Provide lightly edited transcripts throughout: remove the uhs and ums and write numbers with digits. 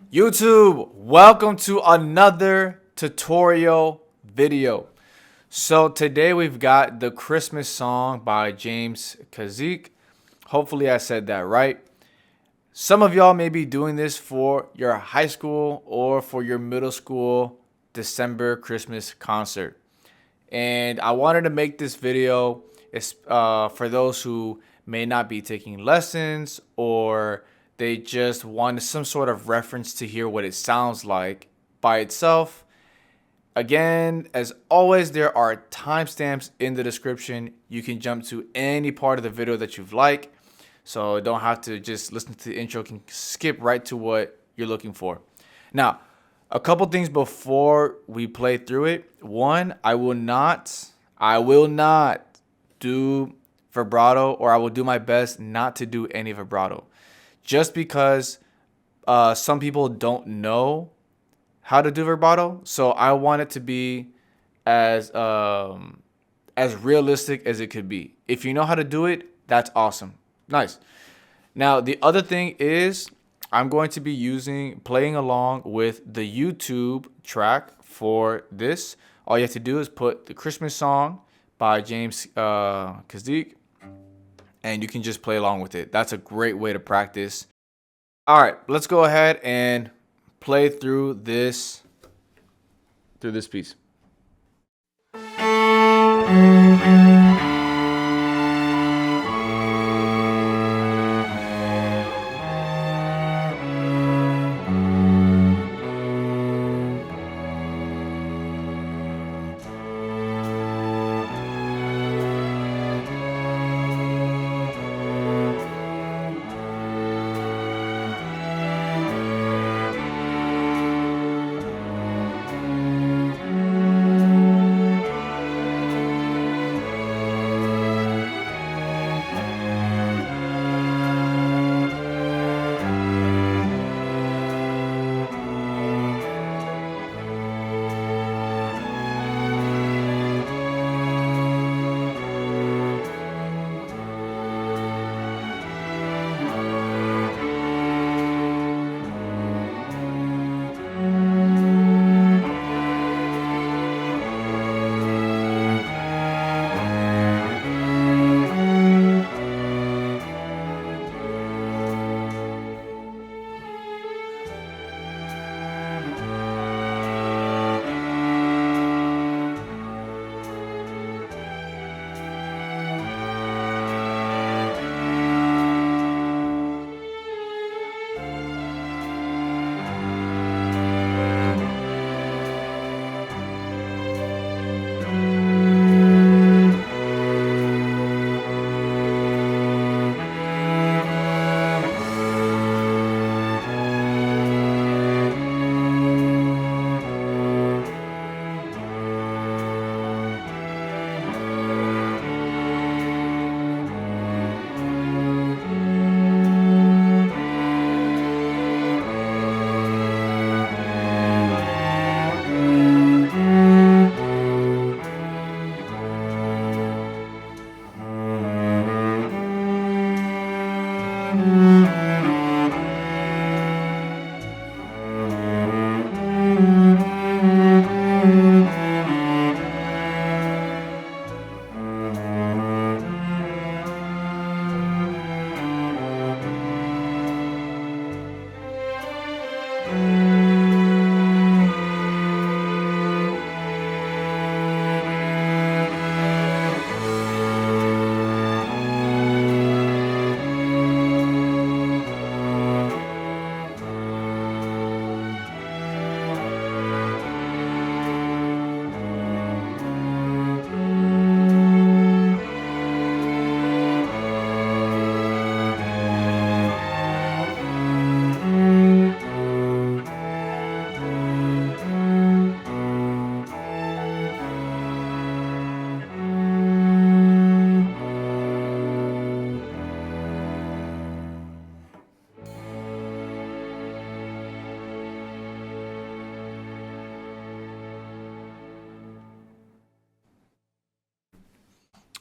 YouTube, welcome to another tutorial video. So today we've got the Christmas song by James Kazik. Hopefully I said that right. Some of y'all may be doing this for your high school or for your middle school December Christmas concert. And I wanted to make this video for those who may not be taking lessons or they just want some sort of reference to hear what it sounds like by itself. Again, as always, there are timestamps in the description. You can jump to any part of the video that you've like. So don't have to just listen to the intro, you can skip right to what you're looking for. Now, a couple things before we play through it. One, I will not do vibrato, or I will do my best not to do any vibrato. Just because some people don't know how to do vibrato, so I want it to be as realistic as it could be. If you know how to do it, that's awesome. Nice. Now, the other thing is I'm going to be playing along with the YouTube track for this. All you have to do is put the Christmas song by James Kazik, and you can just play along with it. That's a great way to practice. All right, let's go ahead and play through this piece.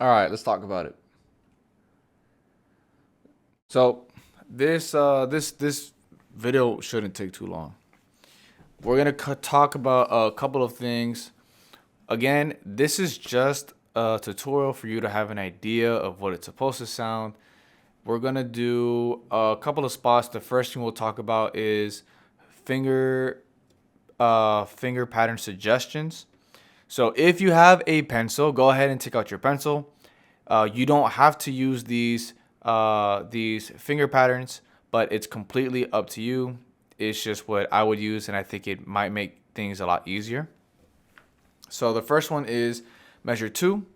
All right, let's talk about it. So this video shouldn't take too long. We're going to talk about a couple of things. Again, this is just a tutorial for you to have an idea of what it's supposed to sound. We're going to do a couple of spots. The first thing we'll talk about is finger pattern suggestions. So if you have a pencil, go ahead and take out your pencil. You don't have to use these finger patterns, but it's completely up to you. It's just what I would use, and I think it might make things a lot easier. So the first one is measure 2.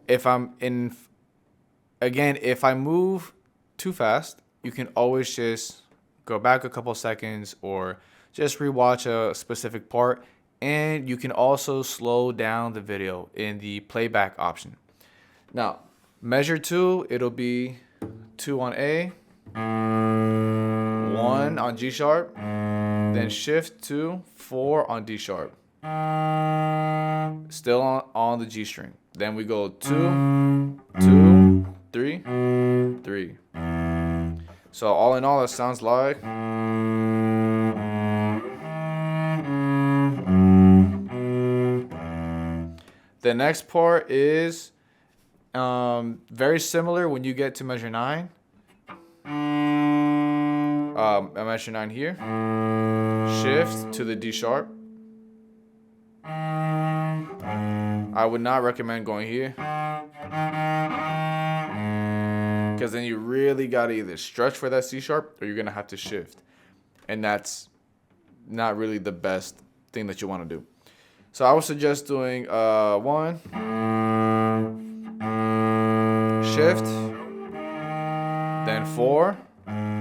If I move too fast, you can always just go back a couple seconds or just rewatch a specific part, and you can also slow down the video in the playback option. Now, measure 2, it'll be 2 on A, 1 on G sharp, then shift to 4 on D sharp. Still on the G string. Then we go 2, 2, 3, 3. So all in all, it sounds like. The next part is very similar when you get to measure 9. Measure 9 here. Shift to the D sharp. I would not recommend going here, because then you really gotta either stretch for that C sharp or you're gonna have to shift, and that's not really the best thing that you want to do. So I would suggest doing 1, shift, then 4.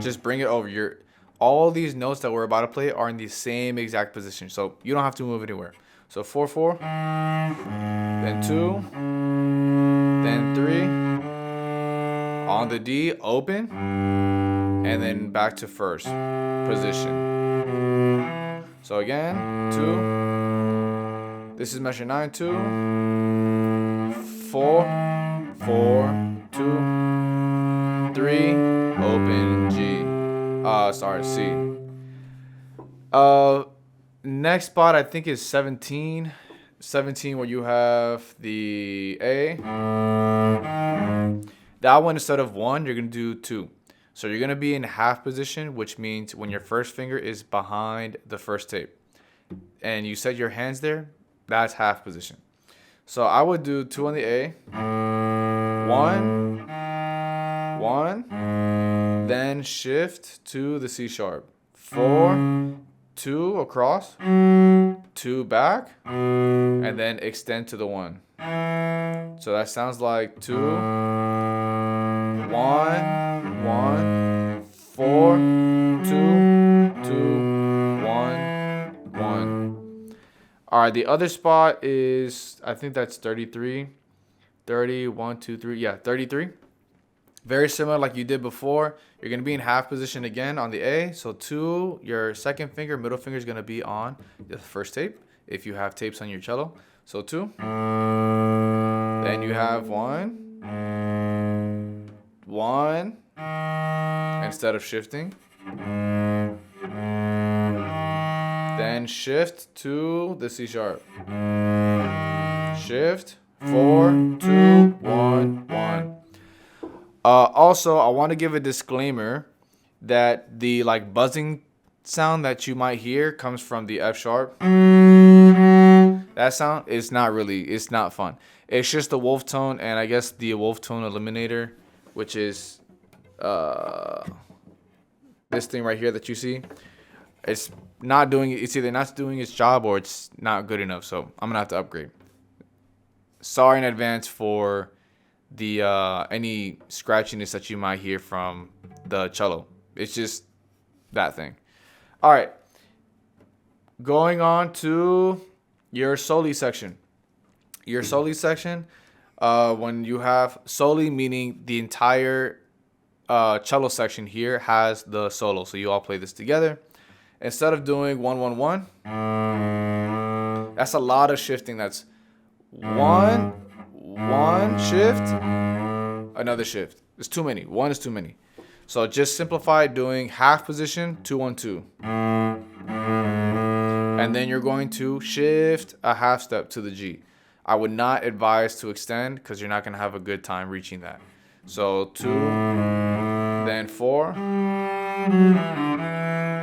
Just bring it over. All these notes that we're about to play are in the same exact position, so you don't have to move anywhere. So 4, 4, then 2, then 3, on the D, open, and then back to first position. So again, 2, this is measure 9, 2, 4, 4, 2, 3, open, G, C. Next spot I think is 17. 17 where you have the A. That one, instead of 1, you're going to do 2. So you're going to be in half position, which means when your first finger is behind the first tape and you set your hands there, that's half position. So I would do 2 on the A, 1, 1, then shift to the C sharp, 4, 2 across, 2 back, and then extend to the 1. So that sounds like 2, 1, 1, 4, 2, 2, 1, 1. All right, the other spot is, I think that's 33. 30, 1, 2, 3. Yeah, 33. Very similar like you did before. You're going to be in half position again on the A. So 2, your second finger, middle finger is going to be on the first tape if you have tapes on your cello. So 2. Then you have 1, 1, instead of shifting. Then shift to the C sharp. Shift, 4, 2, 1, 1. Also, I want to give a disclaimer that the buzzing sound that you might hear comes from the F sharp. That sound is it's not fun. It's just the wolf tone, and I guess the wolf tone eliminator, which is this thing right here that you see. It's either not doing its job or it's not good enough. So I'm gonna have to upgrade. Sorry in advance for the any scratchiness that you might hear from the cello. It's just that thing. All right, going on to your soli section. Your soli section, when you have soli, meaning the entire cello section here has the solo, so you all play this together. Instead of doing 1, 1, 1, that's a lot of shifting. That's 1, 1, shift, another shift. It's too many. 1 is too many. So just simplify doing half position, 2 1 2. And then you're going to shift a half step to the G. I would not advise to extend because you're not going to have a good time reaching that. So 2, then 4.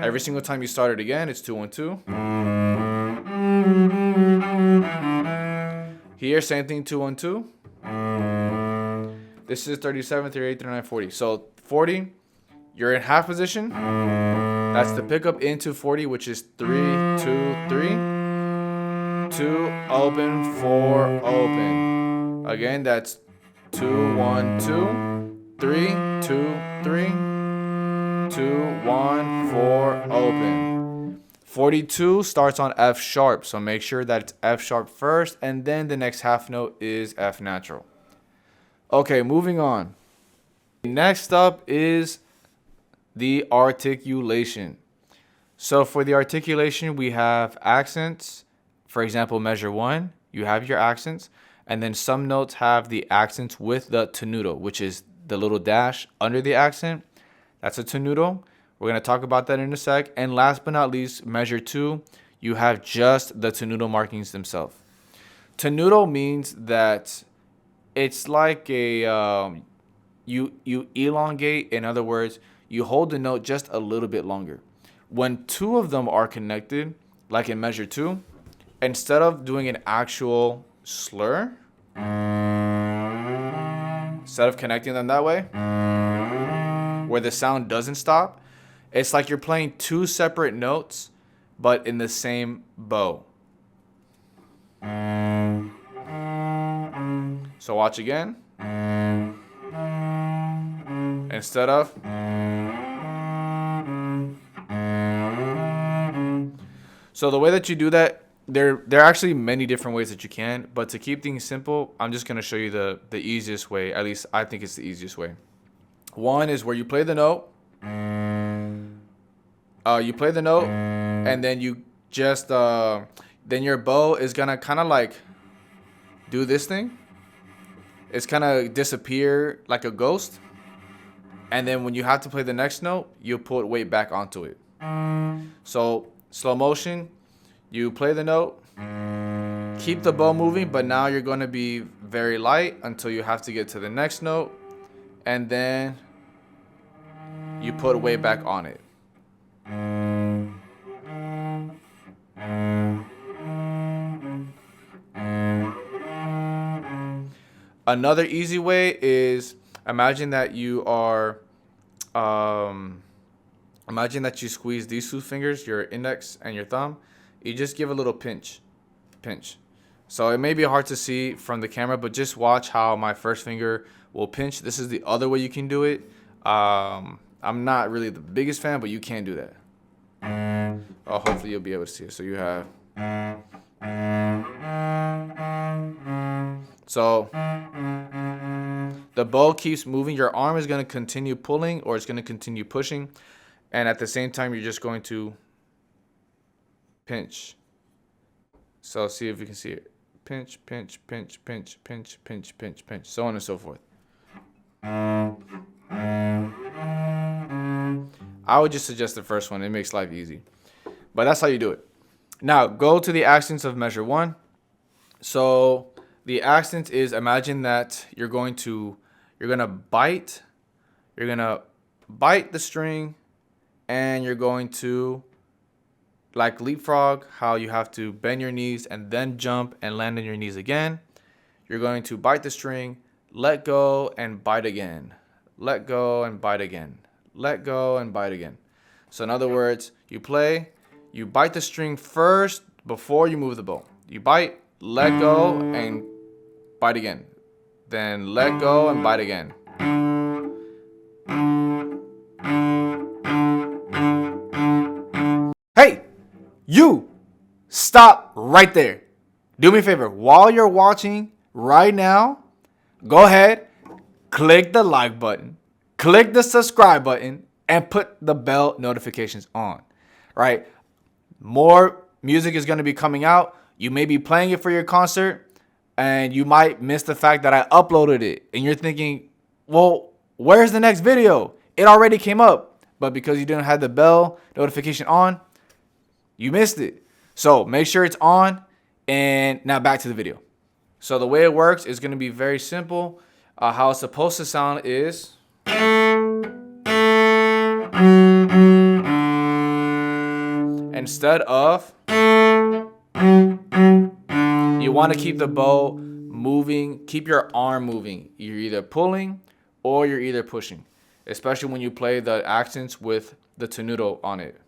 Every single time you start it again, it's 2 1 2. Here, same thing, 2 1 2. This is 37, 38, 39, 40. So 40, you're in half position. That's the pickup into 40, which is 3, 2, 3. 2, open, 4, open. Again, that's 2, 1, 2. 3, 2, 3. 2, 1, 4, open. 42 starts on F sharp, so make sure that it's F sharp first, and then the next half note is F natural. Okay, moving on. Next up is the articulation. So for the articulation, we have accents. For example, measure 1, you have your accents, and then some notes have the accents with the tenuto, which is the little dash under the accent. That's a tenuto. We're going to talk about that in a sec. And last but not least, measure 2, you have just the tenuto markings themselves. Tenuto means that it's like a you elongate. In other words, you hold the note just a little bit longer. When two of them are connected, like in measure 2, instead of doing an actual slur, instead of connecting them that way, where the sound doesn't stop, it's like you're playing two separate notes, but in the same bow. So watch again. Instead of. So the way that you do that, there are actually many different ways that you can, but to keep things simple, I'm just going to show you the easiest way. At least I think it's the easiest way. One is where you play the note. And then you just then your bow is gonna kind of like do this thing. It's kind of disappear like a ghost. And then when you have to play the next note, you put weight back onto it. So slow motion, you play the note, keep the bow moving, but now you're going to be very light until you have to get to the next note, and then you put weight back on it. Another easy way is imagine that you are, imagine that you squeeze these two fingers, your index and your thumb. You just give a little pinch. So it may be hard to see from the camera, but just watch how my first finger will pinch. This is the other way you can do it. I'm not really the biggest fan, but you can do that. Oh, hopefully you'll be able to see it. So you have. So the bow keeps moving. Your arm is going to continue pulling, or it's going to continue pushing. And at the same time, you're just going to pinch. So see if you can see it. Pinch, pinch, pinch, pinch, pinch, pinch, pinch, pinch, so on and so forth. I would just suggest the first one. It makes life easy. But that's how you do it. Now, go to the accents of measure 1. So the accent is, imagine that you're gonna bite the string, and you're going to, like leapfrog, how you have to bend your knees and then jump and land on your knees again. You're going to bite the string, let go, and bite again. Let go and bite again. Let go and bite again. So in other words, you bite the string first before you move the bow. You bite, let go, and bite again. Then let go and bite again. Hey, you stop right there. Do me a favor. While you're watching right now, go ahead, click the like button, click the subscribe button, and put the bell notifications on. Right? More music is going to be coming out. You may be playing it for your concert, and you might miss the fact that I uploaded it. And you're thinking, well, where's the next video? it already came up, but because you didn't have the bell notification on, you missed it. So make sure it's on. And now back to the video. So the way it works is going to be very simple. How it's supposed to sound is, instead of, you want to keep the bow moving, keep your arm moving. You're either pulling or you're either pushing, especially when you play the accents with the tenuto on it.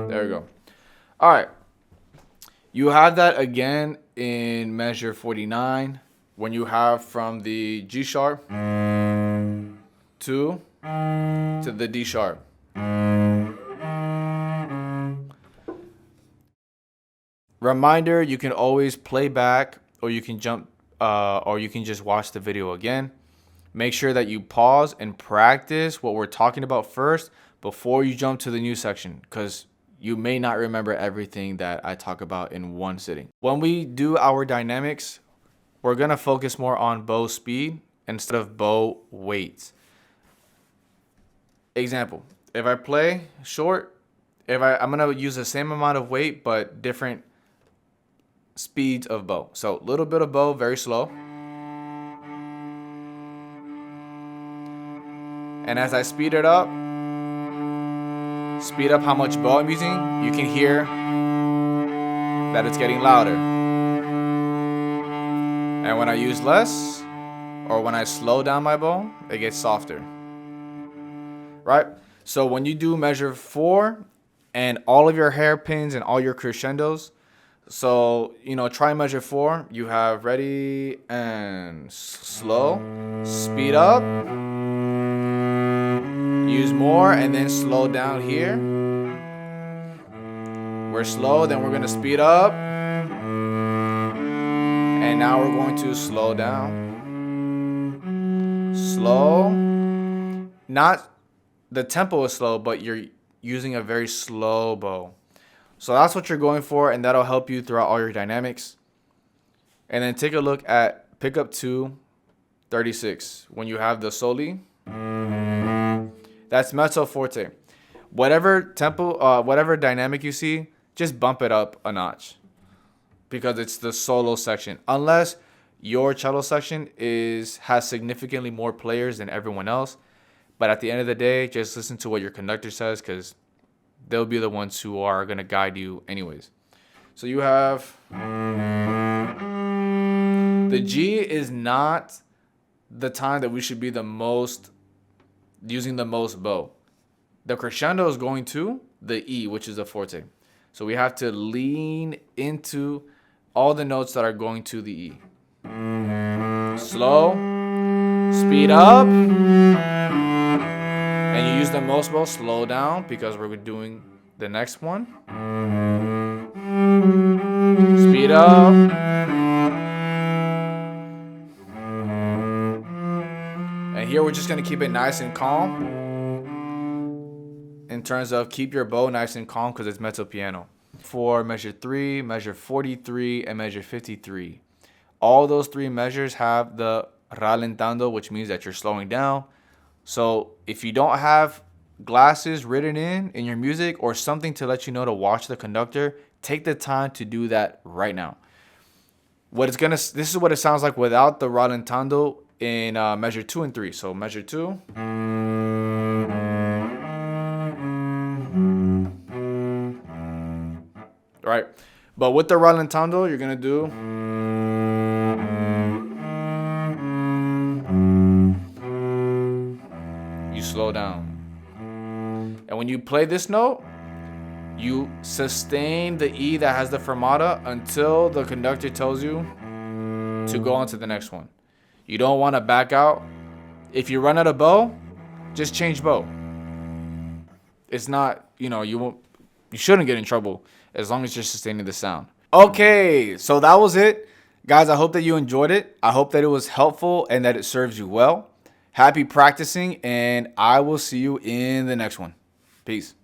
There we go. All right. You have that again in measure 49 when you have from the G sharp to the D sharp. Reminder, you can always play back, or you can jump, or you can just watch the video again. Make sure that you pause and practice what we're talking about first before you jump to the new section, because you may not remember everything that I talk about in one sitting. When we do our dynamics, we're gonna focus more on bow speed instead of bow weights. Example, if I play short, I'm gonna use the same amount of weight, but different speeds of bow. So a little bit of bow, very slow. And as I speed up how much bow I'm using, you can hear that it's getting louder. And when I use less, or when I slow down my bow, it gets softer. Right? So when you do measure 4 and all of your hairpins and all your crescendos, so, try measure 4. You have ready and slow, speed up, use more, and then slow down here. We're slow, then we're going to speed up. And now we're going to slow down. Slow. Not the tempo is slow, but you're using a very slow bow. So that's what you're going for, and that'll help you throughout all your dynamics. And then take a look at pickup 2, 36. When you have the soli, that's mezzo forte. Whatever tempo, whatever dynamic you see, just bump it up a notch, because it's the solo section. Unless your cello section has significantly more players than everyone else. But at the end of the day, just listen to what your conductor says, because they'll be the ones who are going to guide you anyways. So you have, the G is not the time that we should be using the most bow. The crescendo is going to the E, which is the forte. So we have to lean into all the notes that are going to the E. Slow, speed up, and you use the most bow. Slow down, because we're doing the next one. Speed up. And here we're just going to keep it nice and calm. In terms of keep your bow nice and calm, because it's mezzo piano. For measure 3, measure 43, and measure 53. All those 3 measures have the rallentando, which means that you're slowing down. So if you don't have glasses written in your music, or something to let you know to watch the conductor, take the time to do that right now. This is what it sounds like without the rallentando in measure 2 and 3. So measure 2. Right. But with the rallentando, you're going to do. You slow down. And when you play this note, you sustain the E that has the fermata until the conductor tells you to go on to the next one. You don't want to back out. If you run out of bow, just change bow. It's not, you shouldn't get in trouble as long as you're sustaining the sound. Okay, so that was it. Guys, I hope that you enjoyed it. I hope that it was helpful and that it serves you well. Happy practicing, and I will see you in the next one. Peace.